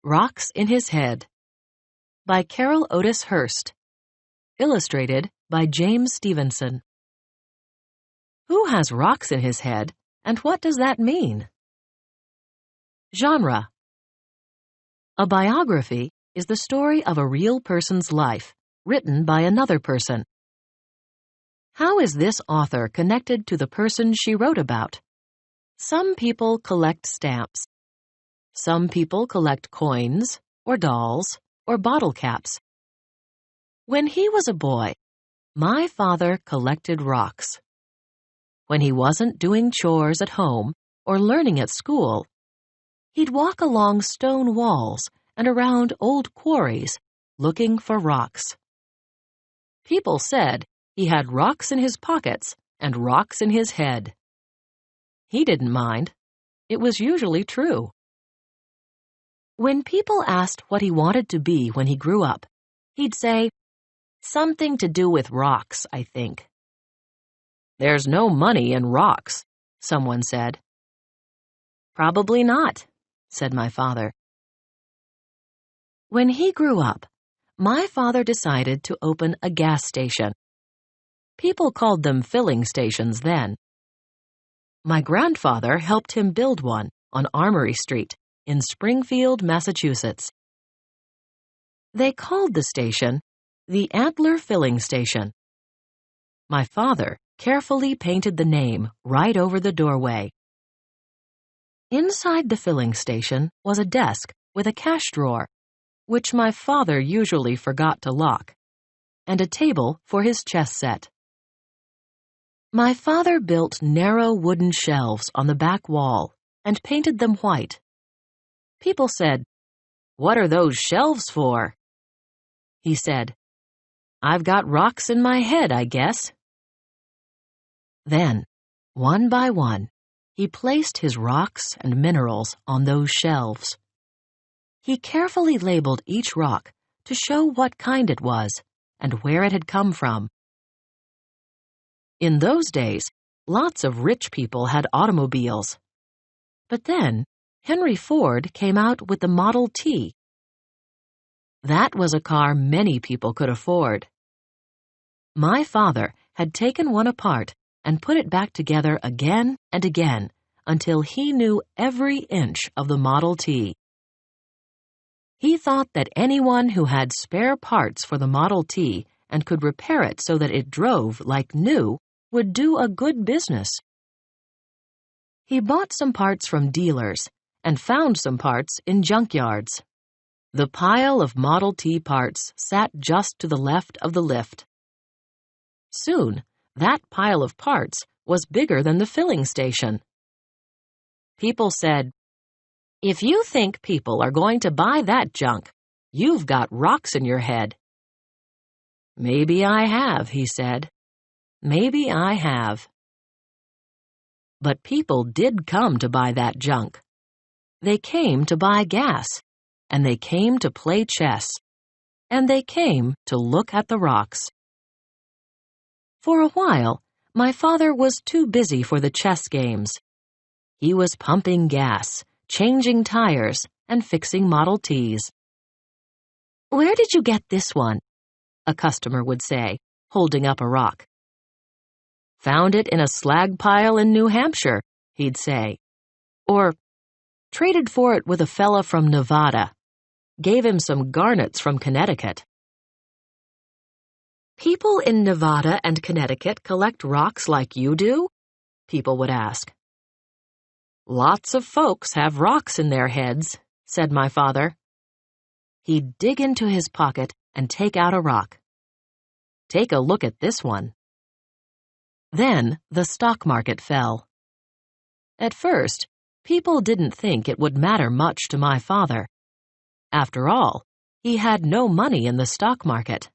Rocks in His Head by Carol Otis Hurst. Illustrated by James Stevenson. Who has rocks in his head, and what does that mean? Genre: a biography is the story of a real person's life, written by another person. How is this author connected to the person she wrote about? Some people collect stamps. Some people collect coins, or dolls, or bottle caps. When he was a boy, my father collected rocks. When he wasn't doing chores at home or learning at school, he'd walk along stone walls and around old quarries looking for rocks. People said he had rocks in his pockets and rocks in his head. He didn't mind. It was usually true. When people asked what he wanted to be when he grew up, he'd say, "Something to do with rocks, I think." "There's no money in rocks," someone said. "Probably not," said my father. When he grew up, my father decided to open a gas station. People called them filling stations then. My grandfather helped him build one on Armory Street in Springfield, Massachusetts. They called the station the Antler Filling Station. My father carefully painted the name right over the doorway. Inside the filling station was a desk with a cash drawer, which my father usually forgot to lock, and a table for his chess set. My father built narrow wooden shelves on the back wall and painted them white. People said, "What are those shelves for?" He said, "I've got rocks in my head, I guess." Then, one by one, he placed his rocks and minerals on those shelves. He carefully labeled each rock to show what kind it was and where it had come from. In those days, lots of rich people had automobiles. But then, Henry Ford came out with the Model T. That was a car many people could afford. My father had taken one apart and put it back together again and again until he knew every inch of the Model T. He thought that anyone who had spare parts for the Model T and could repair it so that it drove like new would do a good business. He bought some parts from dealers and found some parts in junkyards. The pile of Model T parts sat just to the left of the lift. Soon, that pile of parts was bigger than the filling station. People said, "If you think people are going to buy that junk, you've got rocks in your head." "Maybe I have," he said. "Maybe I have." But people did come to buy that junk. They came to buy gas, and they came to play chess, and they came to look at the rocks. For a while, my father was too busy for the chess games. He was pumping gas, changing tires, and fixing Model Ts. "Where did you get this one?" a customer would say, holding up a rock. "Found it in a slag pile in New Hampshire," he'd say. Or, "Traded for it with a fella from Nevada. Gave him some garnets from Connecticut." "People in Nevada and Connecticut collect rocks like you do?" people would ask. "Lots of folks have rocks in their heads," said my father. He'd dig into his pocket and take out a rock. "Take a look at this one." Then the stock market fell. At first, people didn't think it would matter much to my father. After all, he had no money in the stock market.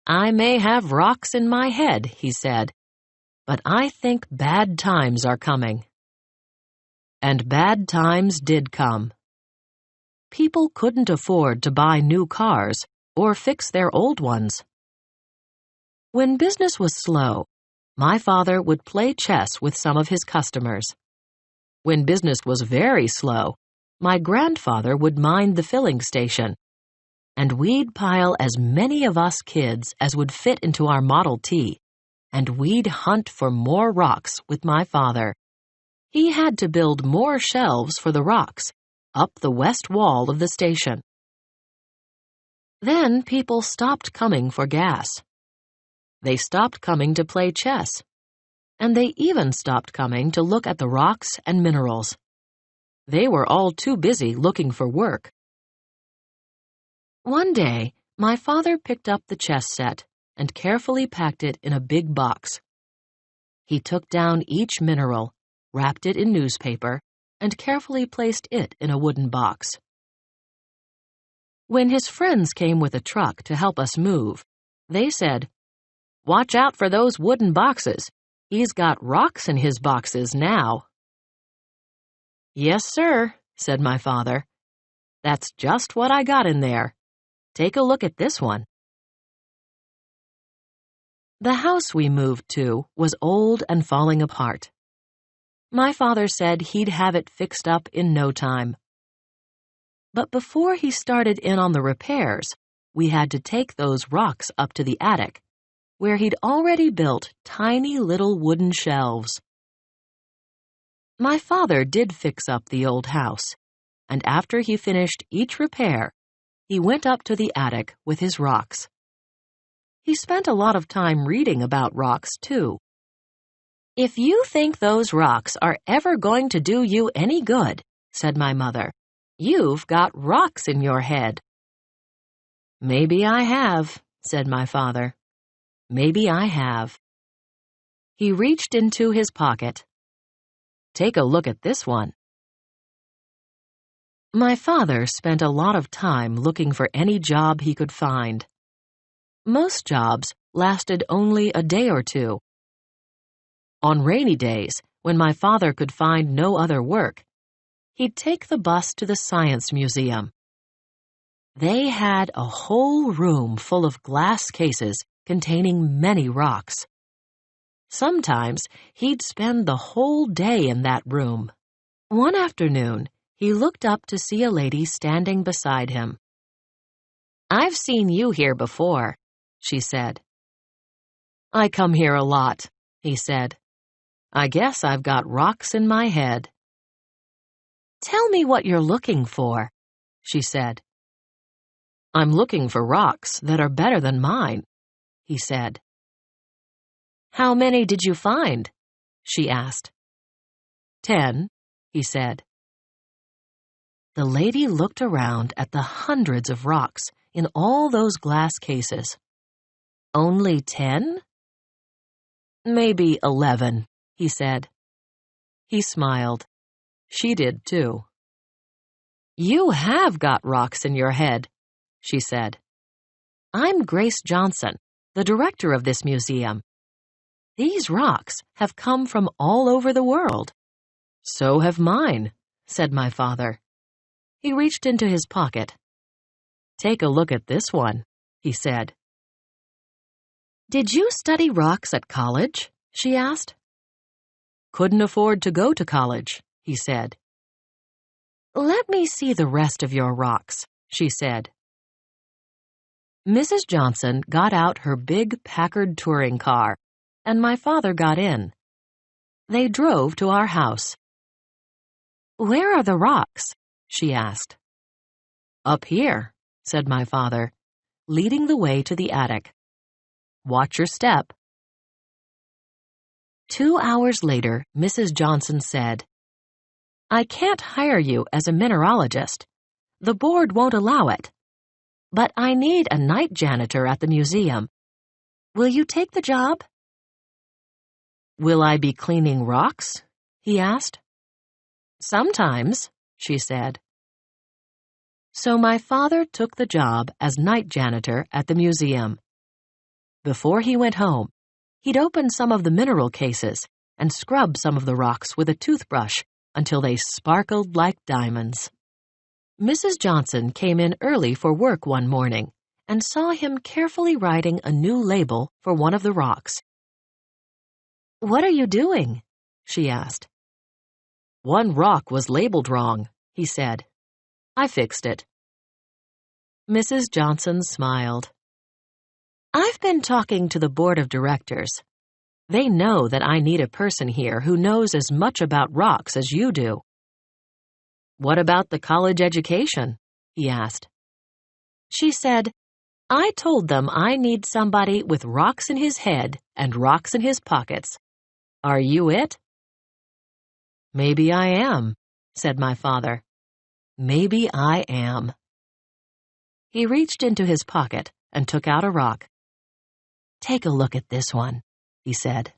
"I may have rocks in my head," he said, "but I think bad times are coming." And bad times did come. People couldn't afford to buy new cars or fix their old ones. When business was slow, my father would play chess with some of his customers. When business was very slow, my grandfather would mind the filling station, and we'd pile as many of us kids as would fit into our Model T, and we'd hunt for more rocks with my father. He had to build more shelves for the rocks up the west wall of the station. Then people stopped coming for gas. They stopped coming to play chess, and they even stopped coming to look at the rocks and minerals. They were all too busy looking for work. One day, my father picked up the chess set and carefully packed it in a big box. He took down each mineral, wrapped it in newspaper, and carefully placed it in a wooden box. When his friends came with a truck to help us move, they said, "Watch out for those wooden boxes. He's got rocks in his boxes now." "Yes, sir," said my father. "That's just what I got in there. Take a look at this one." The house we moved to was old and falling apart. My father said he'd have it fixed up in no time. But before he started in on the repairs, we had to take those rocks up to the attic, where he'd already built tiny little wooden shelves. My father did fix up the old house, and after he finished each repair, he went up to the attic with his rocks. He spent a lot of time reading about rocks, too. "If you think those rocks are ever going to do you any good," said my mother, "you've got rocks in your head." "Maybe I have," said my father. "Maybe I have." He reached into his pocket. "Take a look at this one." My father spent a lot of time looking for any job he could find. Most jobs lasted only a day or two. On rainy days, when my father could find no other work, he'd take the bus to the Science Museum. They had a whole room full of glass cases containing many rocks. Sometimes he'd spend the whole day in that room. One afternoon, he looked up to see a lady standing beside him. "I've seen you here before," she said. "I come here a lot," he said. "I guess I've got rocks in my head." "Tell me what you're looking for," she said. "I'm looking for rocks that are better than mine," he said. "How many did you find?" she asked. 10, he said. The lady looked around at the hundreds of rocks in all those glass cases. "Only 10? "Maybe 11, he said. He smiled. She did too. "You have got rocks in your head," she said. "I'm Grace Johnson, the director of this museum. These rocks have come from all over the world." "So have mine," said my father. He reached into his pocket. "Take a look at this one," he said. "Did you study rocks at college?" she asked. "Couldn't afford to go to college," he said. "Let me see the rest of your rocks," she said. Mrs. Johnson got out her big Packard touring car, and my father got in. They drove to our house. "Where are the rocks?" she asked. "Up here," said my father, leading the way to the attic. "Watch your step." 2 hours later, Mrs. Johnson said, "I can't hire you as a mineralogist. The board won't allow it. But I need a night janitor at the museum. Will you take the job?" "Will I be cleaning rocks?" he asked. "Sometimes," she said. So my father took the job as night janitor at the museum. Before he went home, he'd open some of the mineral cases and scrub some of the rocks with a toothbrush until they sparkled like diamonds. Mrs. Johnson came in early for work one morning and saw him carefully writing a new label for one of the rocks. "What are you doing?" she asked. "One rock was labeled wrong," he said, I fixed it." Mrs. Johnson smiled. "I've been talking to the board of directors. They know that I need a person here who knows as much about rocks as you do." "What about the college education?" he asked. She said, "I told them I need somebody with rocks in his head and rocks in his pockets. Are you it?" "Maybe I am," said my father. "Maybe I am." He reached into his pocket and took out a rock. "Take a look at this one," he said.